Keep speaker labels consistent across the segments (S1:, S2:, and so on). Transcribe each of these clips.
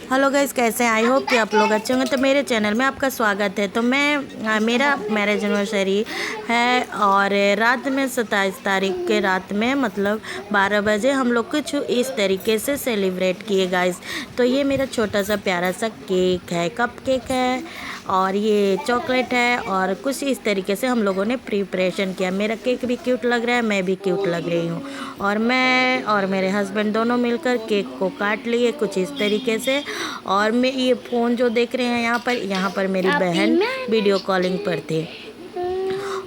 S1: Hello guys, कैसे हैं? I hope कि आप लोग अच्छे होंगे। तो मेरे चैनल में आपका स्वागत है। तो मेरा मैरिज एनिवर्सरी है और रात में 27 तारीख के रात में मतलब 12 बजे हम लोग कुछ इस तरीके से सेलिब्रेट किए गाइस। तो ये मेरा छोटा सा प्यारा सा केक है, कप केक है और ये चॉकलेट है और कुछ इस तरीके से हम लोगों ने प्रिपरेशन किया। मेरा केक भी क्यूट लग रहा है, मैं भी क्यूट लग रही हूँ और मैं और मेरे हस्बैंड दोनों मिलकर केक को काट लिए कुछ इस तरीके से। और मैं ये फ़ोन जो देख रहे हैं यहाँ पर मेरी बहन वीडियो कॉलिंग पर थी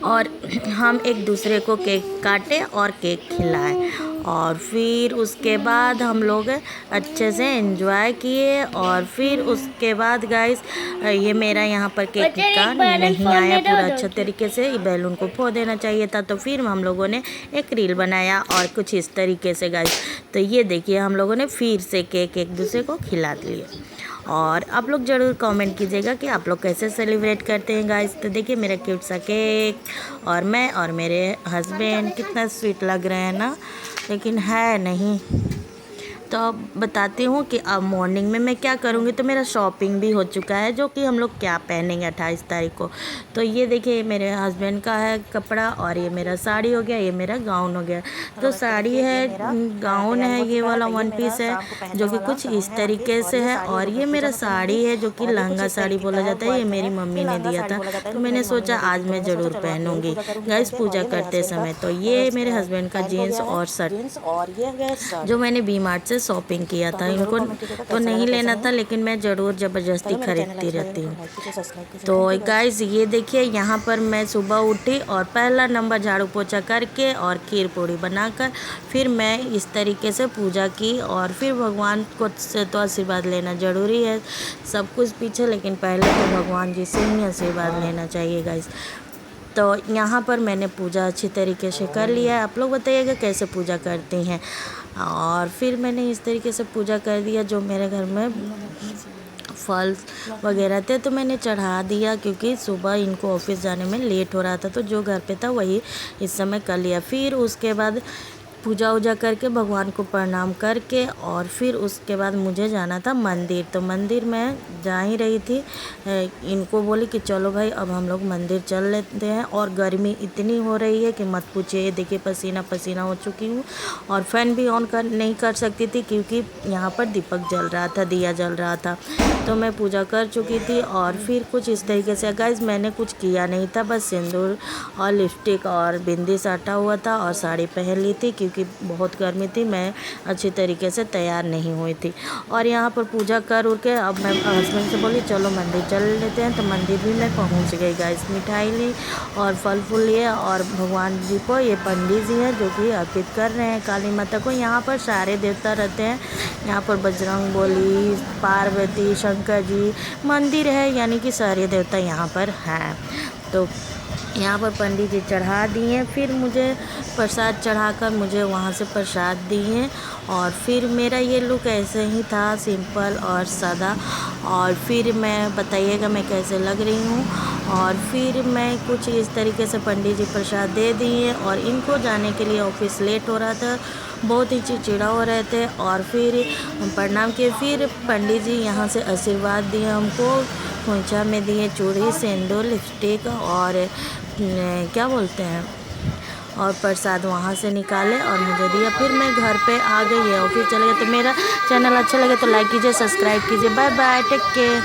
S1: और हम एक दूसरे को केक काटे और केक खिलाए और फिर उसके बाद हम लोग अच्छे से एंजॉय किए। और फिर उसके बाद गाइस ये मेरा यहाँ पर केक का नहीं आया पूरा अच्छा तरीके से, बैलून को फोड़ देना चाहिए था। तो फिर हम लोगों ने एक रील बनाया और कुछ इस तरीके से गाइस। तो ये देखिए हम लोगों ने फिर से केक एक दूसरे को खिला दिए। और आप लोग ज़रूर कमेंट कीजिएगा कि आप लोग कैसे सेलिब्रेट करते हैं गाइस। तो देखिए मेरा क्यूट सा केक और मैं और मेरे हस्बैंड कितना स्वीट लग रहे हैं ना, लेकिन है नहीं। तो अब बताती हूँ कि अब मॉर्निंग में मैं क्या करूँगी। तो मेरा शॉपिंग भी हो चुका है, जो कि हम लोग क्या पहनेंगे 28 तारीख को। तो ये देखिए मेरे हस्बैंड का है कपड़ा और ये मेरा साड़ी हो गया, ये मेरा गाउन हो गया। तो साड़ी है, गाउन है, ये वाला वन पीस है जो कि कुछ इस तरीके से है और ये मेरा साड़ी है जो कि लहंगा साड़ी बोला जाता है। ये मेरी मम्मी ने दिया था तो मैंने सोचा आज मैं ज़रूर पहनूंगी गाइस पूजा करते समय। तो ये मेरे हस्बैंड का जीन्स और शर्ट जो मैंने वी मार्ट से शॉपिंग किया था। इनको तो नहीं लेना था लेकिन मैं ज़रूर ज़बरदस्ती खरीदती रहती हूँ। तो गाइस ये देखिए यहाँ पर मैं सुबह उठी और पहला नंबर झाड़ू पोछा करके और खीर पूड़ी बनाकर फिर मैं इस तरीके से पूजा की। और फिर भगवान को से तो आशीर्वाद लेना ज़रूरी है, सब कुछ पीछे, लेकिन पहले तो भगवान जी से ही आशीर्वाद लेना चाहिए गाइस। तो यहाँ पर मैंने पूजा अच्छी तरीके से कर लिया है। आप लोग बताइएगा कैसे पूजा करती हैं। और फिर मैंने इस तरीके से पूजा कर दिया। जो मेरे घर में फल वगैरह थे तो मैंने चढ़ा दिया क्योंकि सुबह इनको ऑफिस जाने में लेट हो रहा था। तो जो घर पे था वही इस समय कर लिया। फिर उसके बाद पूजा वूजा करके भगवान को प्रणाम करके और फिर उसके बाद मुझे जाना था मंदिर। तो मंदिर में जा ही रही थी, इनको बोली कि चलो भाई अब हम लोग मंदिर चल लेते हैं। और गर्मी इतनी हो रही है कि मत पूछिए। देखिए पसीना पसीना हो चुकी हूँ और फ़ैन भी ऑन नहीं कर सकती थी क्योंकि यहाँ पर दीपक जल रहा था, दिया जल रहा था। तो मैं पूजा कर चुकी थी और फिर कुछ इस तरीके से गाइस मैंने कुछ किया नहीं था, बस सिंदूर और लिपस्टिक और बिंदी साटा हुआ था और साड़ी पहन ली थी क्योंकि बहुत गर्मी थी, मैं अच्छी तरीके से तैयार नहीं हुई थी। और यहाँ पर पूजा कर उड़ के अब मैं हस्बैंड से बोली चलो मंदिर चल लेते हैं। तो मंदिर भी मैं पहुँच गई गाइस। मिठाई ली और फल फूल लिए और भगवान जी को, ये पंडित जी हैं जो कि अर्पित कर रहे हैं काली माता को। यहाँ पर सारे देवता रहते हैं, यहाँ पर बजरंग बली, पार्वती, शंकर जी मंदिर है, यानी कि सारे देवता यहाँ पर हैं। तो यहाँ पर पंडित जी चढ़ा दिए, फिर मुझे प्रसाद चढ़ाकर मुझे वहाँ से प्रसाद दिए। और फिर मेरा ये लुक ऐसे ही था, सिंपल और सादा। और फिर मैं बताइएगा मैं कैसे लग रही हूँ। और फिर मैं कुछ इस तरीके से पंडित जी प्रसाद दे दिए और इनको जाने के लिए ऑफिस लेट हो रहा था, बहुत ही चिड़चिड़ा हो रहे थे। और फिर प्रणाम किए, फिर पंडित जी यहाँ से आशीर्वाद दिए हमको, खोंचा में दिए चूड़ी, सिंदूर, लिपस्टिक और क्या बोलते हैं और प्रसाद वहाँ से निकाले और मुझे दिया। फिर मैं घर पे आ गई है और फिर चले गए। तो मेरा चैनल अच्छा लगे तो लाइक कीजिए, सब्सक्राइब कीजिए। Bye bye, take care.